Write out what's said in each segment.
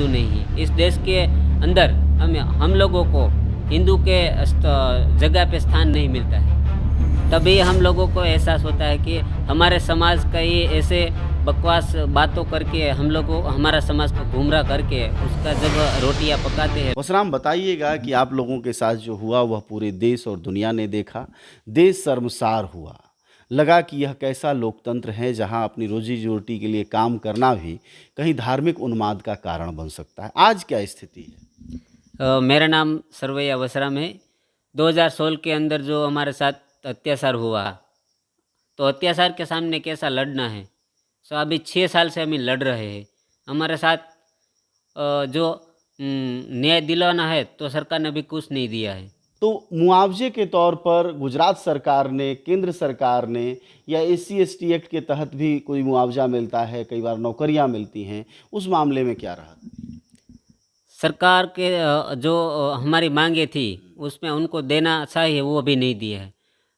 हिंदू नहीं है। इस देश के अंदर हम लोगों को हिंदू के जगह पे स्थान नहीं मिलता है। तभी हम लोगों को एहसास होता है कि हमारे समाज का ये ऐसे बकवास बातों करके हम लोगों हमारा समाज को गुमराह करके उसका जब रोटियां पकाते हैं। वसराम, बताइएगा कि आप लोगों के साथ जो हुआ वह पूरे देश और दुनिया ने देखा। देश शर्मसार हुआ, लगा कि यह कैसा लोकतंत्र है जहां अपनी रोजी रोटी के लिए काम करना भी कहीं धार्मिक उन्माद का कारण बन सकता है। आज क्या स्थिति है? मेरा नाम सरवैया वसराम है। 2016 के अंदर जो हमारे साथ अत्याचार हुआ, तो अत्याचार के सामने कैसा लड़ना है, सो अभी 6 साल से हम लड़ रहे हैं। हमारे साथ जो न्याय दिलाना है तो सरकार ने अभी कुछ नहीं दिया है। तो मुआवजे के तौर पर गुजरात सरकार ने, केंद्र सरकार ने या SC/ST एक्ट के तहत भी कोई मुआवजा मिलता है, कई बार नौकरियां मिलती हैं, उस मामले में क्या रहा? सरकार के जो हमारी मांगे थी उसमें उनको देना चाहिए, वो अभी नहीं दिया है।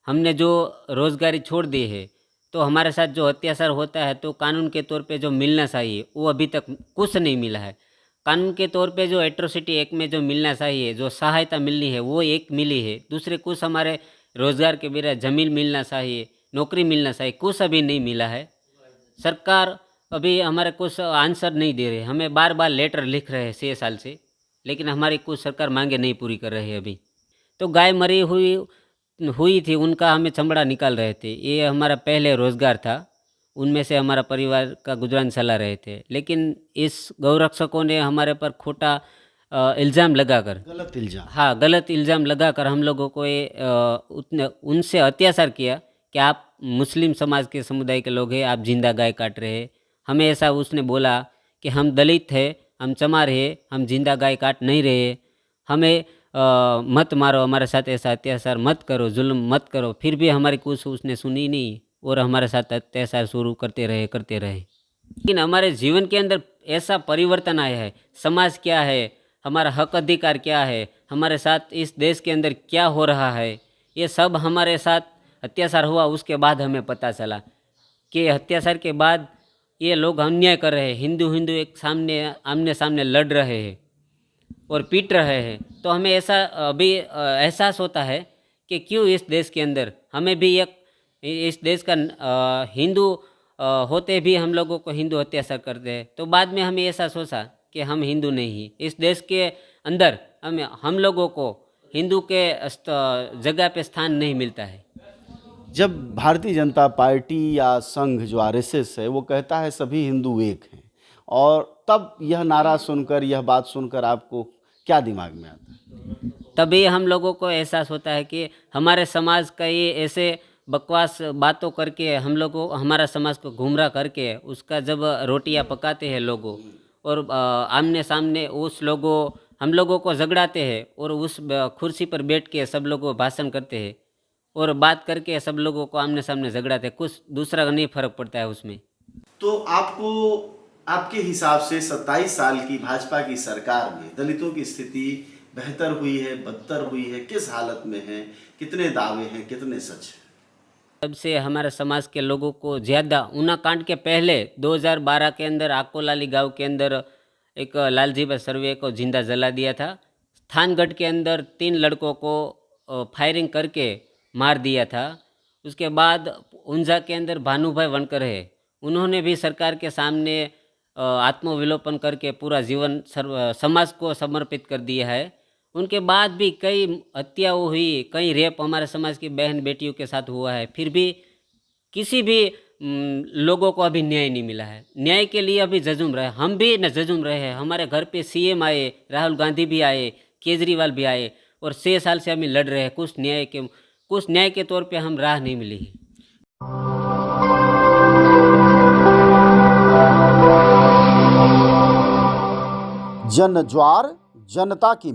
हमने जो रोज़गारी छोड़ दी है, तो हमारे साथ जो अत्याचार होता है तो कानून के तौर पे जो मिलना चाहिए वो अभी तक कुछ नहीं मिला है। कानून के तौर पे जो एट्रोसिटी एक्ट में जो मिलना चाहिए, जो सहायता मिलनी है वो एक मिली है। दूसरे कुछ हमारे रोज़गार के बिना ज़मीन मिलना चाहिए, नौकरी मिलना चाहिए, कुछ अभी नहीं मिला है। सरकार अभी हमारे कुछ आंसर नहीं दे रहे। हमें बार बार लेटर लिख रहे हैं 6 साल से, लेकिन हमारी कुछ सरकार मांगे नहीं पूरी कर रही है अभी। तो गाय मरी हुई थी, उनका हमें चमड़ा निकाल रहे थे। ये हमारा पहले रोज़गार था, उनमें से हमारा परिवार का गुजरान चला रहे थे। लेकिन इस गौरक्षकों ने हमारे पर खोटा इल्ज़ाम लगाकर, गलत इल्जाम। हाँ, गलत इल्ज़ाम लगाकर हम लोगों को ये उनसे अत्याचार किया कि आप मुस्लिम समाज के समुदाय के लोग हैं, आप जिंदा गाय काट रहे हैं। हमें ऐसा उसने बोला कि हम दलित हैं, हम चमार हैं, हम जिंदा गाय काट नहीं रहे, हमें मत मारो, हमारे साथ ऐसा अत्याचार मत करो, जुल्म मत करो। फिर भी हमारी कुछ उसने सुनी नहीं और हमारे साथ अत्याचार शुरू करते रहे। लेकिन हमारे जीवन के अंदर ऐसा परिवर्तन आया है। समाज क्या है, हमारा हक अधिकार क्या है, हमारे साथ इस देश के अंदर क्या हो रहा है, ये सब हमारे साथ अत्याचार हुआ उसके बाद हमें पता चला कि अत्याचार के बाद ये लोग अन्याय कर रहे हैं। हिंदू एक आमने सामने लड़ रहे हैं और पीट रहे हैं। तो हमें ऐसा अभी एहसास होता है कि क्यों इस देश के अंदर हमें भी इस देश का हिंदू होते भी हम लोगों को हिंदू अत्याचार करते हैं। तो बाद में हमें ऐसा सोचा कि हम हिंदू नहीं हैं। इस देश के अंदर हम लोगों को हिंदू के जगह पे स्थान नहीं मिलता है। जब भारतीय जनता पार्टी या संघ जो RSS है वो कहता है सभी हिंदू एक हैं, और तब यह नारा सुनकर, यह बात सुनकर आपको क्या दिमाग में आता है? तभी हम लोगों को एहसास होता है कि हमारे समाज का ये ऐसे बकवास बातों करके हम लोगों हमारा समाज को गुमराह करके उसका जब रोटियां पकाते हैं लोगों और आमने सामने उस लोगों हम लोगों को झगड़ाते हैं और उस कुर्सी पर बैठ के सब लोगों भाषण करते हैं और बात करके सब लोगों को आमने सामने झगड़ाते हैं, कुछ दूसरा नहीं फर्क पड़ता है उसमें। तो आपको, आपके हिसाब से 27 साल की भाजपा की सरकार में दलितों की स्थिति बेहतर हुई है, बदतर हुई है, किस हालत में है, कितने दावे हैं, कितने सच हैं? तब से हमारे समाज के लोगों को ज़्यादा ऊना कांड के पहले 2012 के अंदर आकोलाली गांव के अंदर एक लालजी भाई सर्वे को जिंदा जला दिया था। थानगढ़ के अंदर 3 लड़कों को फायरिंग करके मार दिया था। उसके बाद ऊंझा के अंदर भानुभाई वनकर है, उन्होंने भी सरकार के सामने आत्मविलोपन करके पूरा जीवन समाज को समर्पित कर दिया है। उनके बाद भी कई हत्याएं हुई, कई रेप हमारे समाज की बहन बेटियों के साथ हुआ है, फिर भी किसी भी लोगों को अभी न्याय नहीं मिला है। न्याय के लिए अभी जजुम रहे, हम भी न जजुम रहे हैं। हमारे घर पे CM आए, राहुल गांधी भी आए, केजरीवाल भी आए और 6 साल से हम लड़ रहे हैं। कुछ न्याय के तौर पे हम राह नहीं मिली है। जन ज्वार जनता की